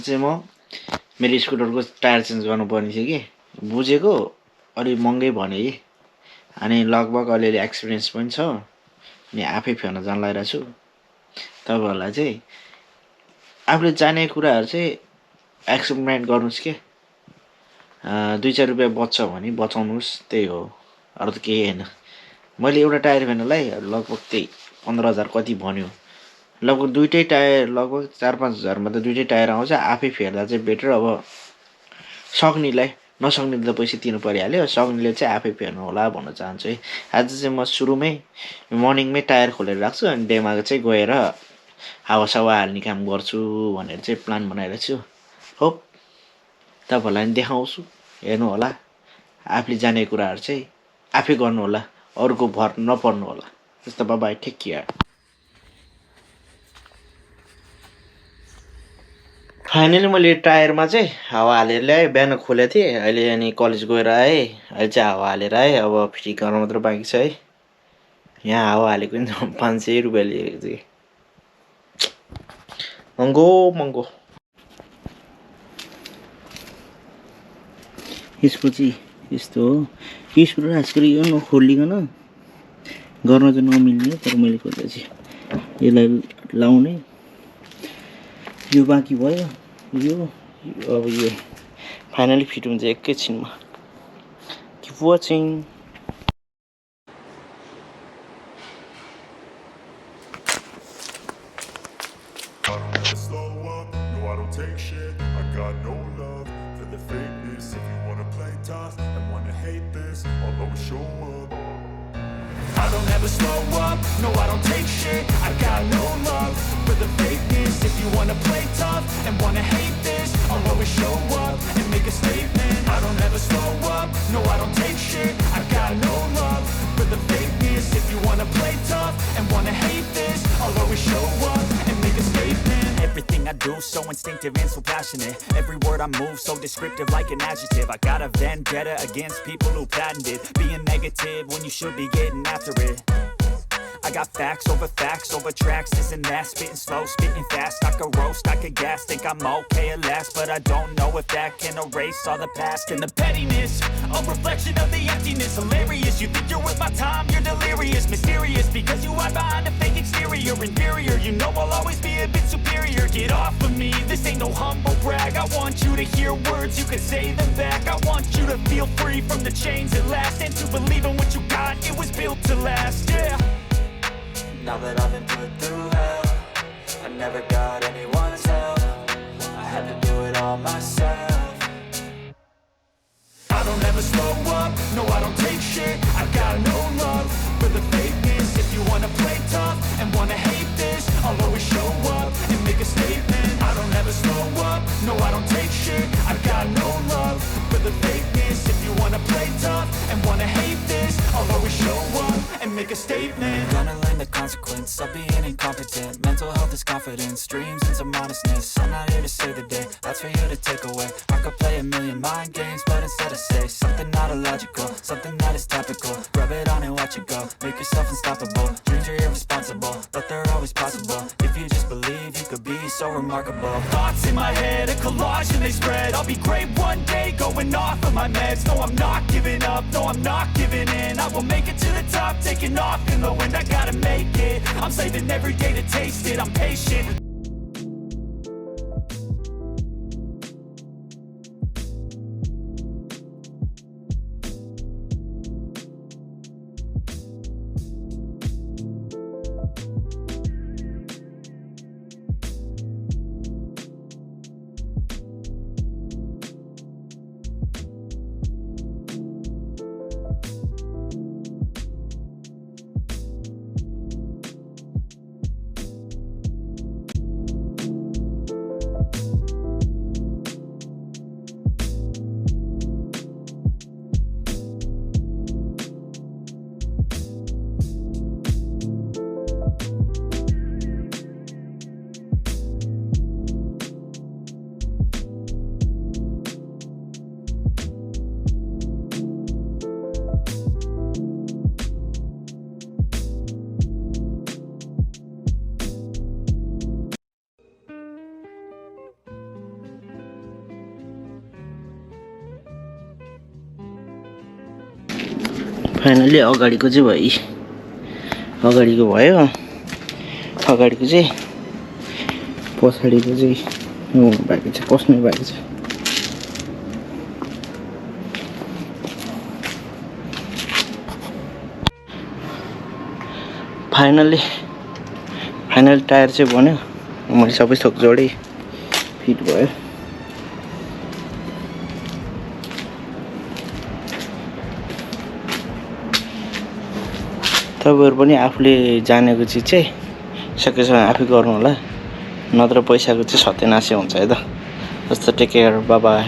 चाहिँ म मेरो स्कुटरको टायर चेन्ज गर्नुपर्ने थियो कि बुझेको अलिक महँगै भन्यो कि अनि लगभग अलिअलि एक्सपिरियन्स पनि छ अनि आफै फेर्न जान लागिरहेको छु। तपाईँहरूलाई चाहिँ आफूले जाने कुराहरू चाहिँ एक्सपेरिमेन्ट गर्नुहोस् के 2-4 रुपियाँ बच्छ भने बचाउनुहोस्, त्यही हो, अरू त केही होइन। मैले एउटा टायर फेर्नलाई लगभग त्यही 15,000 कति भन्यो। लगभग दुइटै टायर लगभग 4-5 हजारमा त दुइटै टायर आउँछ। आफै फेर्दा चाहिँ बेटर। अब सक्नेलाई, नसक्नेले त पैसा तिर्नु परिहाल्यो, सक्नेले चाहिँ आफै फेर्नु होला भन्न चाहन्छु है। आज चाहिँ म सुरुमै मर्निङमै टायर खोलेर राख्छु अनि डेमा चाहिँ गएर हावासावा हाल्ने काम गर्छु भनेर चाहिँ प्लान बनाइरहेको छु। होप तपाईँहरूलाई पनि देखाउँछु, हेर्नु होला। आफूले जानेको कुराहरू चाहिँ आफै गर्नु होला, अरूको भर नपर्नु होला। जस्तो बाबा टेक केयर। फाइनली मैले टायरमा चाहिँ हावा हालेर ल्याएँ। बिहान खोलेको थिएँ, अहिले अनि कलेज गएर आएँ, अहिले चाहिँ हावा हालेर आएँ। अब फिटिङ गर्न मात्र बाँकी छ है। यहाँ हावा हालेको नि 500 रुपियाँ लिएको थिएँ, महँगो। यसको चाहिँ यस्तो हो, यो स्क्रू खास गरी यो नखोलिकन गर्न चाहिँ नमिल्ने, तर मैले खोलेको चाहिँ यसलाई लाउने। यो बाँकी भयो, यो अब यो फाइनली फिट हुन्छ एकैछिनमा। Keep watching. I don't ever slow up, no I don't take shit. I got no love for the fakeness. If you wanna play tough and wanna hate this, I'll always show up and make a statement. I don't ever slow up, no I don't take shit. I got no love for the fakeness. If you wanna play tough and wanna hate this, I'll always show up and make a statement. Everything I do so instinctive and so passionate. Every word I move so descriptive like an adjective. I got a vendetta against people who patented being negative when you should be getting after it. I got facts over tracks, this and that. Spitting slow, spitting fast. I could roast, I could gas. Think I'm okay at last, but I don't know if that can erase all the past. And the pettiness, a reflection of the emptiness. Hilarious, you think you're worth my time, you're delirious. Mysterious, because you hide behind a fake exterior. Inferior, you know I'll always be a bit superior. Get off of me, this ain't no humble brag. I want you to hear words, you can say them back. I want you to feel free from the chains at last, and to believe in what you got, it was built to last, yeah. Now that I've been put through hell, I never got anyone's help. I had to do it all myself. I don't ever slow up, no I don't take shit. I got no love for the fakeness. If you wanna play tough and wanna hate this, I'll always show up and make a statement. I don't ever slow up, no I don't take shit. I got no love for the fakeness. If you wanna play tough and wanna hate this, I'll always show up and make a statement. I'm gonna learn the consequence of being incompetent. Mental health is confidence, dreams and some honestness. I'm not here to save the day, that's for you to take away. I could play a million mind games, but instead I say something not illogical, something that is topical. Rub it on and watch it go, make yourself unstoppable. Dreams are irresponsible, but they're always possible. If you just believe, you could be so remarkable. Thoughts in my head, a collage and they spread. I'll be great one day, going off of my meds. No, I'm not giving up, no, I'm not giving in. I will make it to the top, taking off in the wind. I gotta make it, I'm saving every day to taste it. I'm patient. Finally अगाडिको चाहिँ भयो, अगाडिको भयो, अगाडिको चाहिँ पछाडिको चाहिँ हुनु बाँकी छ, पस्नै बाँकी छ। फाइनल टायर चाहिँ बन्यो, मैले सबै थोक जोडेँ, फिट भयो। तपाईँहरू पनि आफूले जानेको चिज चाहिँ सकेसम्म आफै गर्नु होला, नत्र पैसाको चाहिँ सत्यनाशै हुन्छ है त। जस्तो टेक केयर, बाइ बाइ।